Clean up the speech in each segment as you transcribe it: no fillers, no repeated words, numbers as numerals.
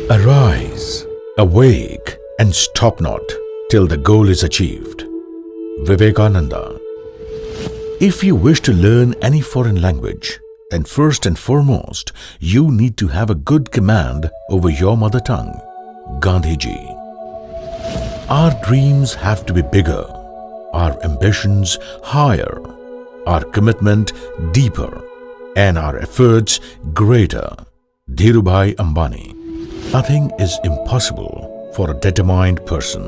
Arise, awake, and stop not till the goal is achieved. Vivekananda. If you wish to learn any foreign language, then first and foremost, you need to have a good command over your mother tongue. Gandhiji. Our dreams have to be bigger, our ambitions higher, our commitment deeper, and our efforts greater. Dhirubhai Ambani. Nothing is impossible for a determined person.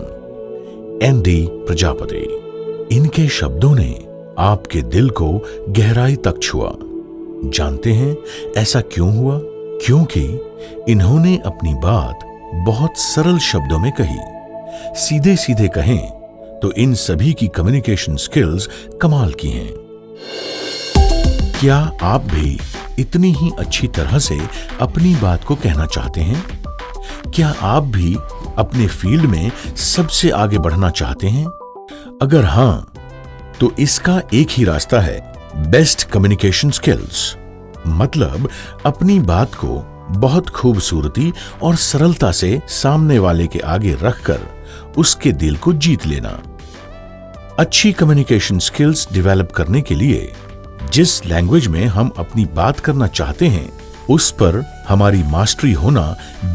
N.D. Prajapati. इनके शब्दों ने आपके दिल को गहराई तक छुआ। जानते हैं ऐसा क्यों हुआ? क्योंकि इन्होंने अपनी बात बहुत सरल शब्दों में कही। सीधे सीधे कहें तो इन सभी की कम्युनिकेशन स्किल्स कमाल की हैं। क्या आप भी इतनी ही अच्छी तरह से अपनी बात को कहना चाहते हैं? क्या आप भी अपने फील्ड में सबसे आगे बढ़ना चाहते हैं? अगर हां, तो इसका एक ही रास्ता है, बेस्ट कम्युनिकेशन स्किल्स। मतलब अपनी बात को बहुत खूबसूरती और सरलता से सामने वाले के आगे रखकर उसके दिल को जीत लेना। अच्छी कम्युनिकेशन स्किल्स डेवलप करने के लिए जिस लैंग्वेज में हम अपनी बात करना चाहते हैं, उस पर हमारी मास्टरी होना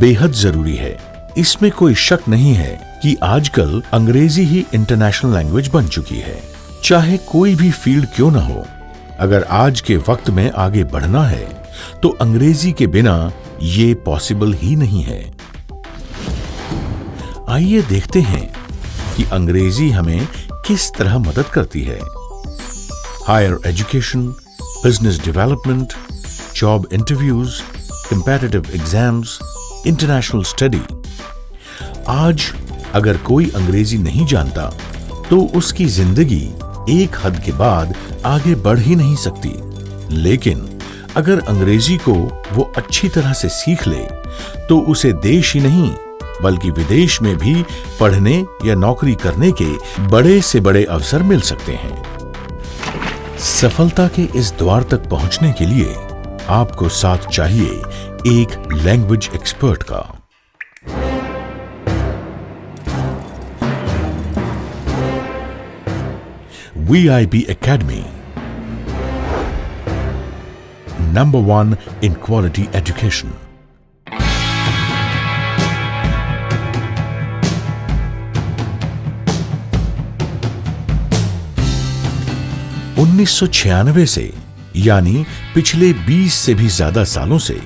बेहद जरूरी है। इसमें कोई शक नहीं है कि आजकल अंग्रेजी ही इंटरनेशनल लैंग्वेज बन चुकी है। चाहे कोई भी फील्ड क्यों ना हो, अगर आज के वक्त में आगे बढ़ना है तो अंग्रेजी के बिना ये पॉसिबल ही नहीं है। आइए देखते हैं कि अंग्रेजी हमें किस तरह मदद करती है। Higher education, business development, job interviews, competitive exams, international study. आज अगर कोई अंग्रेजी नहीं जानता तो उसकी जिंदगी एक हद के बाद आगे बढ़ ही नहीं सकती। लेकिन अगर अंग्रेजी को वो अच्छी तरह से सीख ले तो उसे देश ही नहीं बल्कि विदेश में भी पढ़ने या नौकरी करने के बड़े से बड़े अवसर मिल सकते हैं। सफलता के इस द्वार तक पहुंचने के लिए आपको साथ चाहिए एक लैंग्वेज एक्सपर्ट का। VIP Academy, number 1 in quality education. (1996) से यानी पिछले 20 से भी ज्यादा सालों से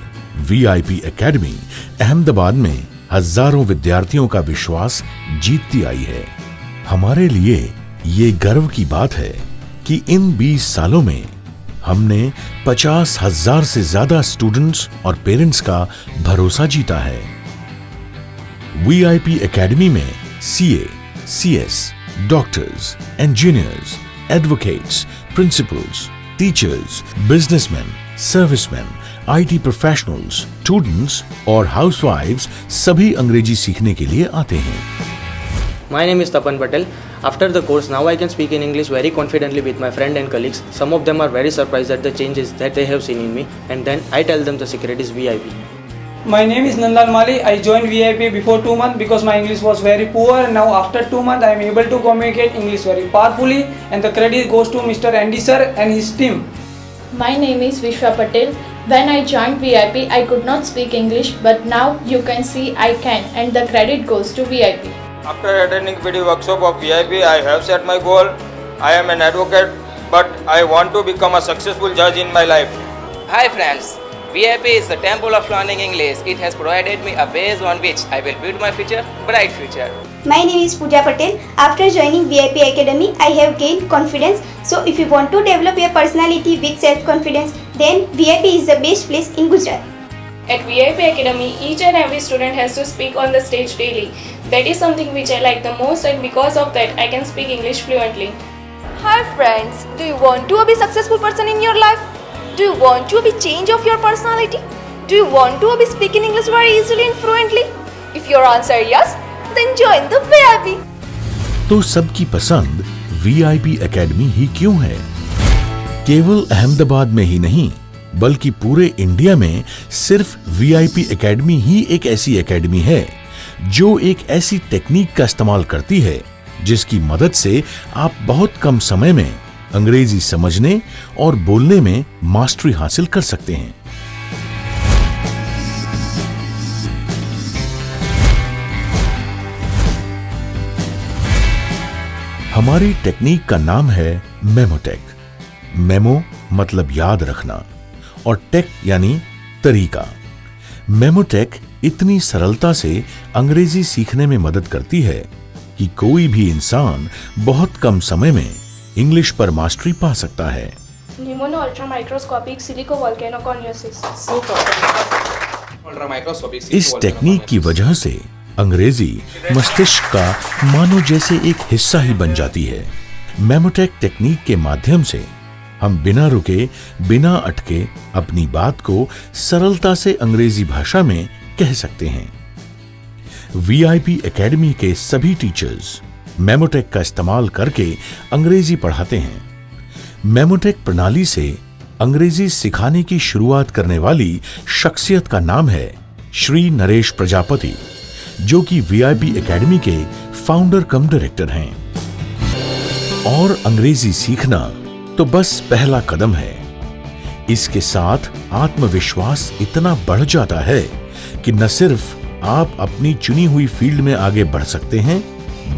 VIP Academy अहमदाबाद में हजारों विद्यार्थियों का विश्वास जीतती आई है। हमारे लिए ये गर्व की बात है कि इन 20 सालों में हमने 50,000 से ज्यादा स्टूडेंट्स और पेरेंट्स का भरोसा जीता है। VIP Academy में CA, CS, doctors, engineers, advocates, principles, teachers, businessman, serviceman, IT professionals, students और हाउसवाइफ्स सभी अंग्रेजी सीखने के लिए आते हैं। My name is Tapan Patel. After the course, now I can speak in English very confidently with my friends and colleagues. Some of them are very surprised at the changes that they have seen in me, and then I tell them the secret is VIP. My name is Nandal Mali. I joined VIP before 2 months because my English was very poor. Now after 2 months, I am able to communicate English very powerfully, and the credit goes to Mr. Andy sir and his team. My name is Vishwa Patel. When I joined VIP, I could not speak English, but now you can see I can, and the credit goes to VIP. After attending PD workshop of VIP, I have set my goal. I am an advocate, but I want to become a successful judge in my life. Hi friends, VIP is the temple of learning English. It has provided me a base on which I will build my future, bright future. My name is Pooja Patel. After joining VIP Academy, I have gained confidence. So if you want to develop your personality with self-confidence, then VIP is the best place in Gujarat. At VIP Academy, each and every student has to speak on the stage daily. That is something which I like the most, and because of that, I can speak English fluently. Hi friends, do you want to be a successful person in your life? Do you want to be change of your personality? Do you want to be speaking English very easily and fluently? If your answer is yes, then join the VIP. तो सबकी पसंद VIP Academy ही क्यों है? केवल अहमदाबाद में ही नहीं बल्कि पूरे इंडिया में सिर्फ वीआईपी एकेडमी ही एक ऐसी एकेडमी है जो एक ऐसी टेक्निक का इस्तेमाल करती है जिसकी मदद से आप बहुत कम समय में अंग्रेजी समझने और बोलने में मास्टरी हासिल कर सकते हैं। हमारी टेक्निक का नाम है मेमोटेक। मेमो मतलब याद रखना और टेक यानी तरीका। मेमोटेक इतनी सरलता से अंग्रेजी सीखने में मदद करती है कि कोई भी इंसान बहुत कम समय में इंग्लिश पर मास्टरी पा सकता है। Pneumono ultramicroscopic silicovolcanoconiosis. इस टेक्निक की वजह से अंग्रेजी मस्तिष्क का मानो जैसे एक हिस्सा ही बन जाती है। मेमोटेक टेक्निक के माध्यम से हम बिना रुके, बिना अटके अपनी बात को सरलता से अंग्रेजी भाषा में कह सकते हैं। वीआईपी एकेडमी के सभी टीचर्स मेमोटेक का इस्तेमाल करके अंग्रेजी पढ़ाते हैं। मेमोटेक प्रणाली से अंग्रेजी सिखाने की शुरुआत करने वाली शख्सियत का नाम है श्री नरेश प्रजापति, जो कि वीआईपी एकेडमी के फाउंडर कम डायरेक्टर हैं। और अंग्रेजी सीखना तो बस पहला कदम है। इसके साथ आत्मविश्वास इतना बढ़ जाता है कि न सिर्फ आप अपनी चुनी हुई फील्ड में आगे बढ़ सकते हैं,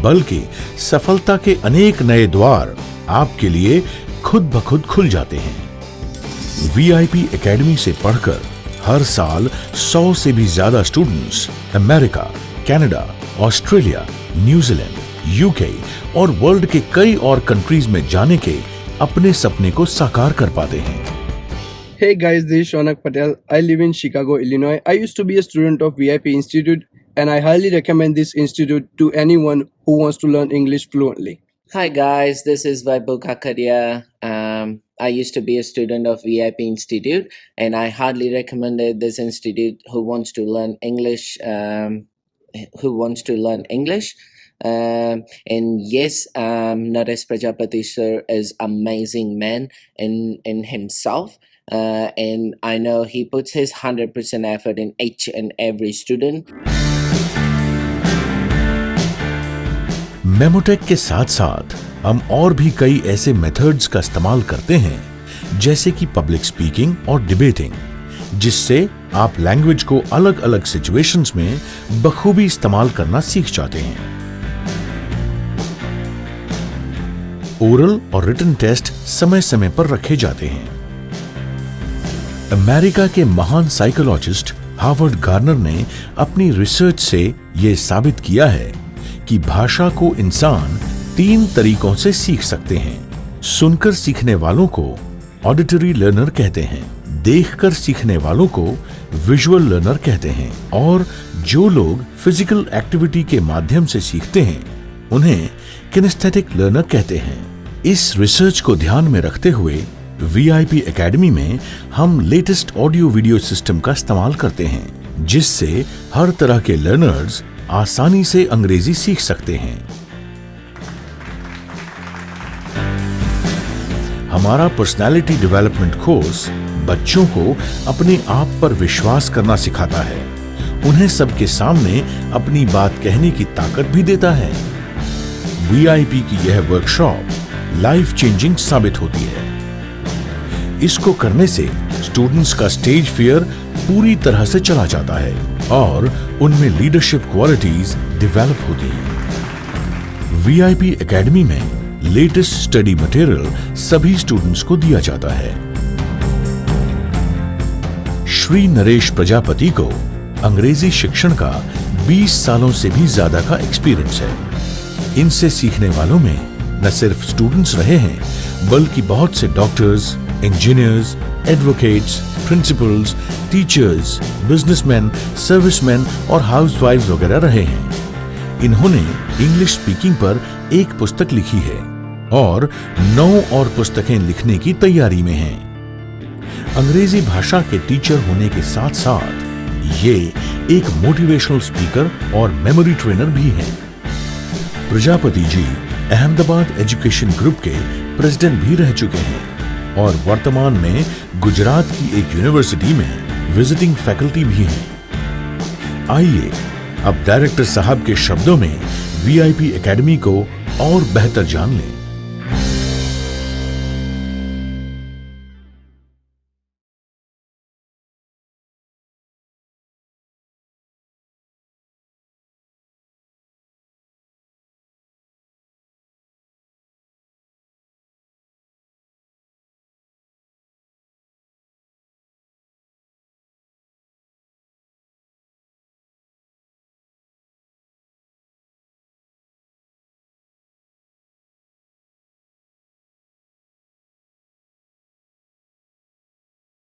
बल्कि सफलता के अनेक नए द्वार आपके लिए खुद ब खुद खुल जाते हैं। वीआईपी एकेडमी से पढ़कर हर साल 100 से भी ज्यादा students America, Canada, Australia, New Zealand, UK और वर्ल्ड के कई और कंट्रीज में जाने के अपने सपने को साकार कर पाते हैं। Hey guys, this is Shaunak Patel. I live in Chicago, Illinois. I used to be a student of VIP Institute and I highly recommend this institute to anyone who wants to learn English fluently. Hi guys, this is Vaibhav Kakaria. I used to be a student of VIP Institute and I hardly recommended this institute who wants to learn English. And yes, Naresh Prajapati sir is amazing man in himself. And I know he puts his 100% effort in each and every student. मेमोटेक के साथ साथ हम और भी कई ऐसे methods का इस्तेमाल करते हैं, जैसे कि पब्लिक स्पीकिंग और डिबेटिंग, जिससे आप लैंग्वेज को अलग अलग सिचुएशंस में बखूबी इस्तेमाल करना सीख जाते हैं। ओरल और रिटन टेस्ट समय समय पर रखे जाते हैं। अमेरिका के महान साइकोलॉजिस्ट हार्वर्ड गार्नर ने अपनी रिसर्च से यह साबित किया है कि भाषा को इंसान 3 तरीकों से सीख सकते हैं। सुनकर सीखने वालों को ऑडिटरी लर्नर कहते हैं, देखकर सीखने वालों को विजुअल लर्नर कहते हैं और जो लोग फिजिकल एक्टिविटी के माध्यम से सीखते हैं उन्हें किनेस्थेटिक लर्नर कहते हैं। इस रिसर्च को ध्यान में रखते हुए वीआईपी एकेडमी में हम लेटेस्ट ऑडियो वीडियो सिस्टम का इस्तेमाल करते हैं, जिससे हर तरह के लर्नर्स आसानी से अंग्रेजी सीख सकते हैं। हमारा पर्सनालिटी डेवलपमेंट कोर्स बच्चों को अपने आप पर विश्वास करना सिखाता है, उन्हें सबके सामने अपनी बात कहने की ताकत भी देता है। वीआईपी की यह वर्कशॉप लाइफ चेंजिंग साबित होती है। इसको करने से स्टूडेंट्स का स्टेज फियर पूरी तरह से चला जाता है और उनमें लीडरशिप क्वालिटीज डेवलप होती हैं। वीआईपी एकेडमी में लेटेस्ट स्टडी मटेरियल सभी स्टूडेंट्स को दिया जाता है। श्री नरेश प्रजापति को अंग्रेजी शिक्षण का 20 सालों से भी ज्यादा का एक्सपीरियंस है। इनसे सीखने वालों में न सिर्फ स्टूडेंट्स रहे हैं, बल्कि बहुत से doctors, engineers, advocates, principles, teachers, businessman, serviceman और हाउसवाइफ्स वगैरह रहे हैं। इन्होंने इंग्लिश स्पीकिंग पर एक पुस्तक लिखी है और 9 और पुस्तकें लिखने की तैयारी में हैं। अंग्रेजी भाषा के टीचर होने के साथ साथ ये एक मोटिवेशनल स्पीकर और मेमोरी ट्रेनर भी हैं। प्रजापति जी अहमदाबाद एजुकेशन ग्रुप के प्रेसिडेंट भी रह चुके हैं। और वर्तमान में गुजरात की एक यूनिवर्सिटी में विजिटिंग फैकल्टी भी हैं। आइए अब डायरेक्टर साहब के शब्दों में वीआईपी एकेडमी को और बेहतर जान लें।